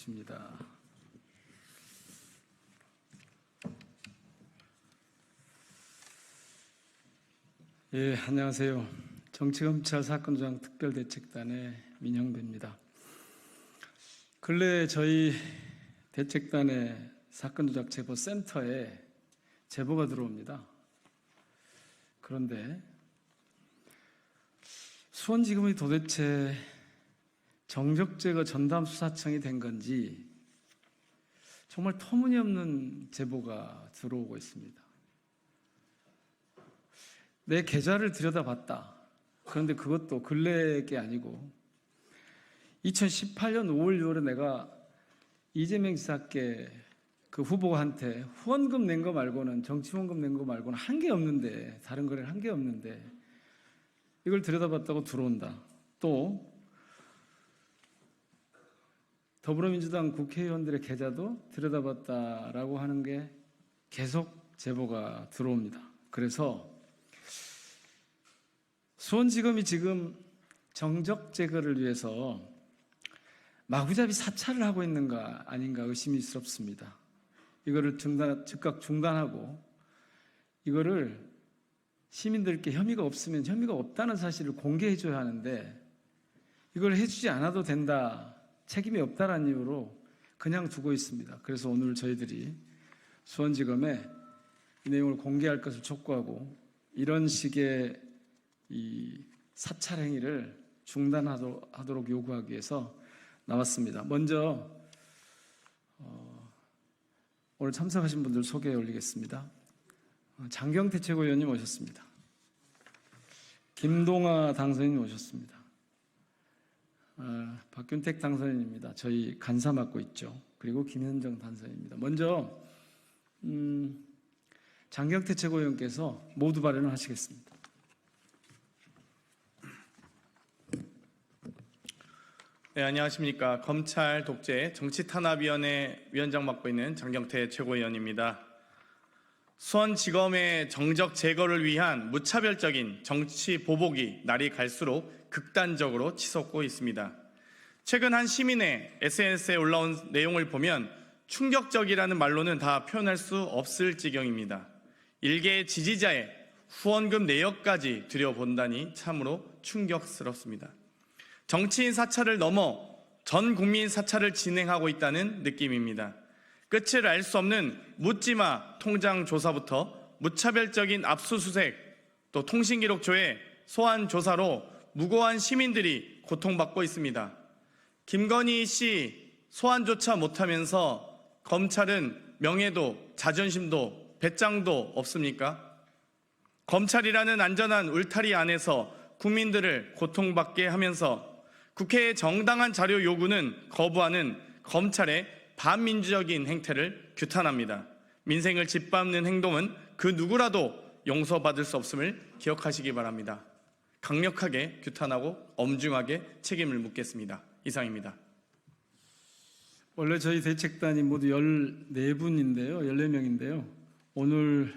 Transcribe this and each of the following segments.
주십니다. 예, 안녕하세요. 정치검찰 사건조장 특별대책단의 민형배입니다. 근래 저희 대책단의 사건조작 제보센터에 제보가 들어옵니다. 그런데 수원지검이 도대체 정적제거 전담수사청이 된 건지 정말 터무니없는 제보가 들어오고 있습니다. 내 계좌를 들여다봤다. 그런데 그것도 근래 게 아니고 2018년 5월, 6월에 내가 이재명 지사께 그 후보한테 후원금 낸 거 말고는, 정치 후원금 낸 거 말고는 한 게 없는데, 다른 거래를 한 게 없는데 이걸 들여다봤다고 들어온다. 또 더불어민주당 국회의원들의 계좌도 들여다봤다라고 하는 게 계속 제보가 들어옵니다. 그래서 수원지검이 지금 정적 제거를 위해서 마구잡이 사찰을 하고 있는가 아닌가 의심스럽습니다. 이거를 즉각 중단하고 이거를 시민들께 혐의가 없으면 혐의가 없다는 사실을 공개해 줘야 하는데 이걸 해주지 않아도 된다, 책임이 없다라는 이유로 그냥 두고 있습니다. 그래서 오늘 저희들이 수원지검에 이 내용을 공개할 것을 촉구하고 이런 식의 이 사찰 행위를 중단하도록 요구하기 위해서 나왔습니다. 먼저 오늘 참석하신 분들 소개해 올리겠습니다. 장경태 최고위원님 오셨습니다. 김동아 당선인 오셨습니다. 박균택 당선인입니다. 저희 간사 맡고 있죠. 그리고 김현정 당선인입니다. 먼저 장경태 최고위원께서 모두 발언을 하시겠습니다. 네, 안녕하십니까. 검찰 독재 정치탄압위원회 위원장 맡고 있는 장경태 최고위원입니다. 수원지검의 정적 제거를 위한 무차별적인 정치 보복이 날이 갈수록 극단적으로 치솟고 있습니다. 최근 한 시민의 SNS에 올라온 내용을 보면 충격적이라는 말로는 다 표현할 수 없을 지경입니다. 일개의 지지자의 후원금 내역까지 들여본다니 참으로 충격스럽습니다. 정치인 사찰을 넘어 전 국민 사찰을 진행하고 있다는 느낌입니다. 끝을 알 수 없는 묻지마 통장 조사부터 무차별적인 압수수색, 또 통신기록 조회, 소환 조사로 무고한 시민들이 고통받고 있습니다. 김건희 씨 소환조차 못하면서 검찰은 명예도 자존심도 배짱도 없습니까? 검찰이라는 안전한 울타리 안에서 국민들을 고통받게 하면서 국회의 정당한 자료 요구는 거부하는 검찰의 반민주적인 행태를 규탄합니다. 민생을 짓밟는 행동은 그 누구라도 용서받을 수 없음을 기억하시기 바랍니다. 강력하게 규탄하고 엄중하게 책임을 묻겠습니다. 이상입니다. 원래 저희 대책단이 모두 14분인데요. 14명인데요. 오늘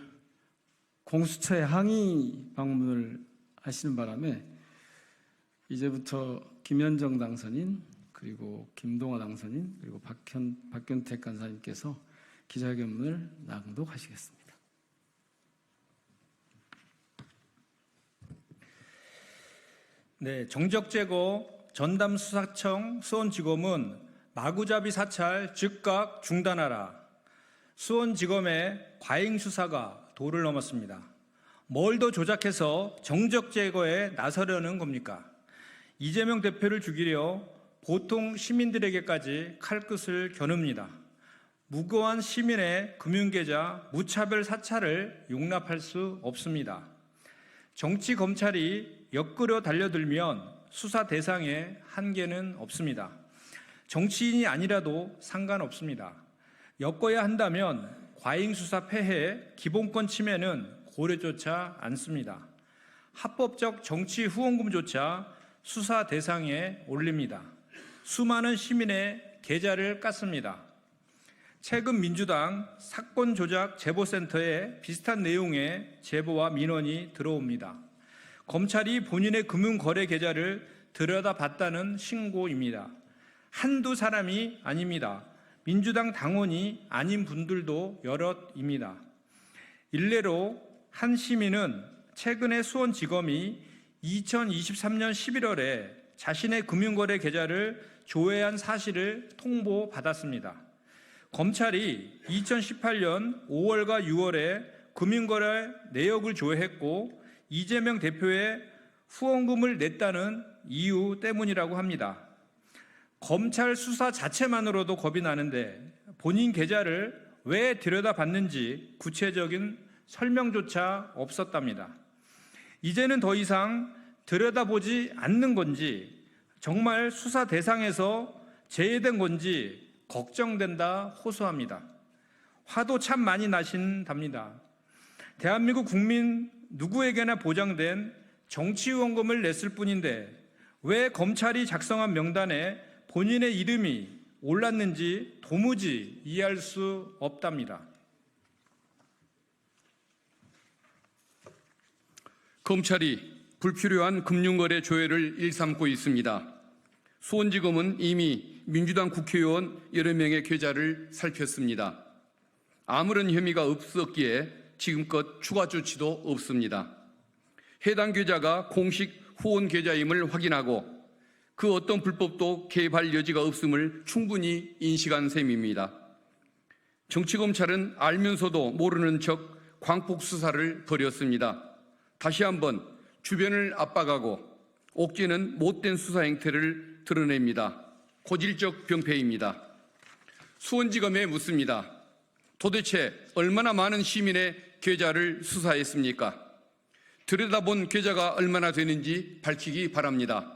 공수처에 항의 방문을 하시는 바람에 이제부터 김현정 당선인, 그리고 김동아 당선인, 그리고 박균택 간사님께서 기자회견문을 낭독하시겠습니다. 네, 정적제거 전담수사청 수원지검은 마구잡이 사찰 즉각 중단하라. 수원지검의 과잉수사가 도를 넘었습니다. 뭘 더 조작해서 정적제거에 나서려는 겁니까? 이재명 대표를 죽이려 보통 시민들에게까지 칼끝을 겨눕니다. 무고한 시민의 금융계좌 무차별 사찰을 용납할 수 없습니다. 정치 검찰이 엮으려 달려들면 수사 대상에 한계는 없습니다. 정치인이 아니라도 상관없습니다. 엮어야 한다면 과잉수사 폐해, 기본권 침해는 고려조차 않습니다. 합법적 정치 후원금조차 수사 대상에 올립니다. 수많은 시민의 계좌를 깠습니다. 최근 민주당 사건 조작 제보센터에 비슷한 내용의 제보와 민원이 들어옵니다. 검찰이 본인의 금융거래 계좌를 들여다봤다는 신고입니다. 한두 사람이 아닙니다. 민주당 당원이 아닌 분들도 여럿입니다. 일례로 한 시민은 최근에 수원지검이 2023년 11월에 자신의 금융거래 계좌를 조회한 사실을 통보받았습니다. 검찰이 2018년 5월과 6월에 금융거래 내역을 조회했고 이재명 대표의 후원금을 냈다는 이유 때문이라고 합니다. 검찰 수사 자체만으로도 겁이 나는데 본인 계좌를 왜 들여다봤는지 구체적인 설명조차 없었답니다. 이제는 더 이상 들여다보지 않는 건지 정말 수사 대상에서 제외된 건지 걱정된다 호소합니다. 화도 참 많이 나신답니다. 대한민국 국민 누구에게나 보장된 정치후원금을 냈을 뿐인데 왜 검찰이 작성한 명단에 본인의 이름이 올랐는지 도무지 이해할 수 없답니다. 검찰이 불필요한 금융거래 조회를 일삼고 있습니다. 수원지검은 이미 민주당 국회의원 여러 명의 계좌를 살폈습니다. 아무런 혐의가 없었기에 지금껏 추가 조치도 없습니다. 해당 계좌가 공식 후원 계좌임을 확인하고 그 어떤 불법도 개입할 여지가 없음을 충분히 인식한 셈입니다. 정치검찰은 알면서도 모르는 척 광폭 수사를 벌였습니다. 다시 한번 주변을 압박하고 옥죄는 못된 수사 행태를 드러냅니다. 고질적 병폐입니다. 수원지검에 묻습니다. 도대체 얼마나 많은 시민의 계좌를 수사했습니까? 들여다본 계좌가 얼마나 되는지 밝히기 바랍니다.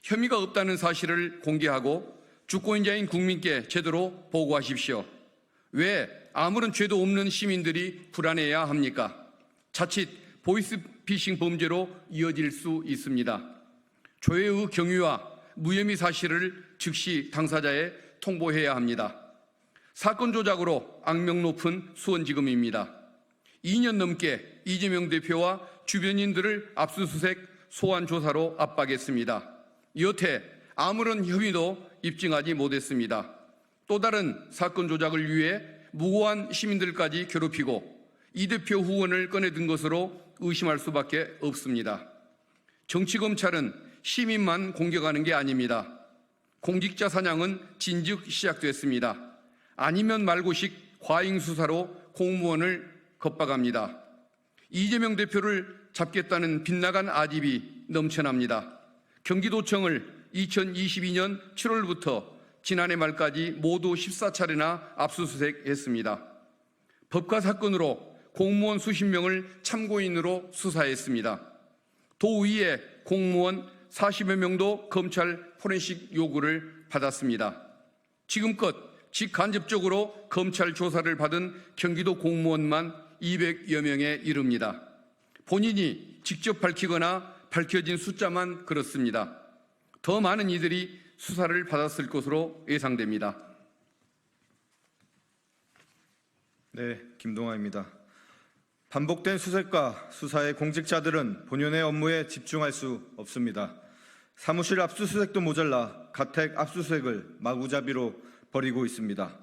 혐의가 없다는 사실을 공개하고 주권자인 국민께 제대로 보고하십시오. 왜 아무런 죄도 없는 시민들이 불안해야 합니까? 자칫 보이스피싱 범죄로 이어질 수 있습니다. 조회의 경위와 무혐의 사실을 즉시 당사자에 통보해야 합니다. 사건 조작으로 악명 높은 수원지검입니다. 2년 넘게 이재명 대표와 주변인들을 압수수색 소환 조사로 압박했습니다. 여태 아무런 혐의도 입증하지 못했습니다. 또 다른 사건 조작을 위해 무고한 시민들까지 괴롭히고 이 대표 후원을 꺼내든 것으로 의심할 수밖에 없습니다. 정치검찰은 시민만 공격하는 게 아닙니다. 공직자 사냥은 진즉 시작됐습니다. 아니면 말고식 과잉 수사로 공무원을 겁박합니다. 이재명 대표를 잡겠다는 빗나간 아집이 넘쳐납니다. 경기도청을 2022년 7월부터 지난해 말까지 모두 14차례나 압수수색했습니다. 법과 사건으로 공무원 수십 명을 참고인으로 수사했습니다. 도의회 공무원 40여 명도 검찰 포렌식 요구를 받았습니다. 지금껏 직간접적으로 검찰 조사를 받은 경기도 공무원만 200여 명에 이릅니다. 본인이 직접 밝히거나 밝혀진 숫자만 그렇습니다. 더 많은 이들이 수사를 받았을 것으로 예상됩니다. 네, 김동아입니다. 반복된 수색과 수사의 공직자들은 본연의 업무에 집중할 수 없습니다. 사무실 압수수색도 모자라 가택 압수수색을 마구잡이로 벌이고 있습니다.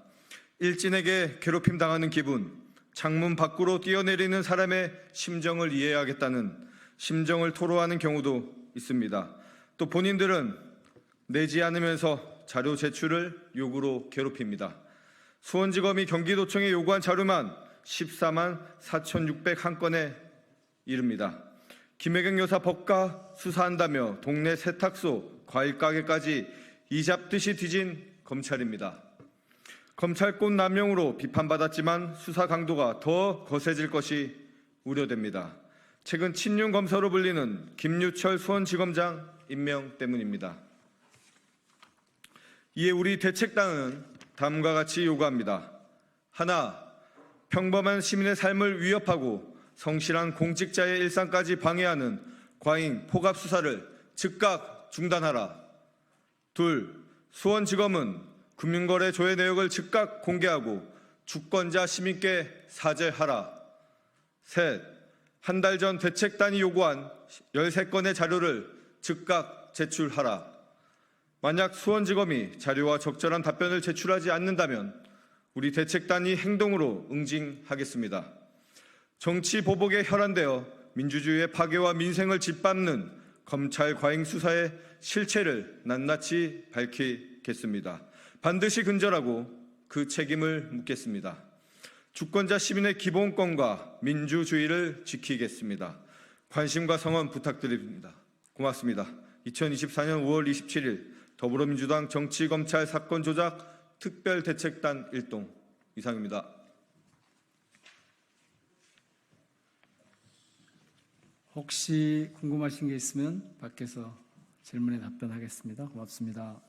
일진에게 괴롭힘 당하는 기분, 창문 밖으로 뛰어내리는 사람의 심정을 이해하겠다는 심정을 토로하는 경우도 있습니다. 또 본인들은 내지 않으면서 자료 제출을 요구로 괴롭힙니다. 수원지검이 경기도청에 요구한 자료만 14만 4,601건에 이릅니다. 김혜경 여사 법과 수사한다며 동네 세탁소, 과일가게까지 이잡듯이 뒤진 검찰입니다. 검찰권 남용으로 비판받았지만 수사 강도가 더 거세질 것이 우려됩니다. 최근 친윤 검사로 불리는 김유철 수원지검장 임명 때문입니다. 이에 우리 대책당은 다음과 같이 요구합니다. 하나, 평범한 시민의 삶을 위협하고 성실한 공직자의 일상까지 방해하는 과잉 포갑 수사를 즉각 중단하라. 둘, 수원지검은 금융거래 조회 내역을 즉각 공개하고 주권자 시민께 사죄하라. 셋, 한 달 전 대책단이 요구한 13건의 자료를 즉각 제출하라. 만약 수원지검이 자료와 적절한 답변을 제출하지 않는다면 우리 대책단이 행동으로 응징하겠습니다. 정치 보복에 혈안되어 민주주의의 파괴와 민생을 짓밟는 검찰 과잉 수사의 실체를 낱낱이 밝히겠습니다. 반드시 근절하고 그 책임을 묻겠습니다. 주권자 시민의 기본권과 민주주의를 지키겠습니다. 관심과 성원 부탁드립니다. 고맙습니다. 2024년 5월 27일 더불어민주당 정치검찰 사건 조작 특별대책단 일동 이상입니다. 혹시 궁금하신 게 있으면 밖에서 질문에 답변하겠습니다. 고맙습니다.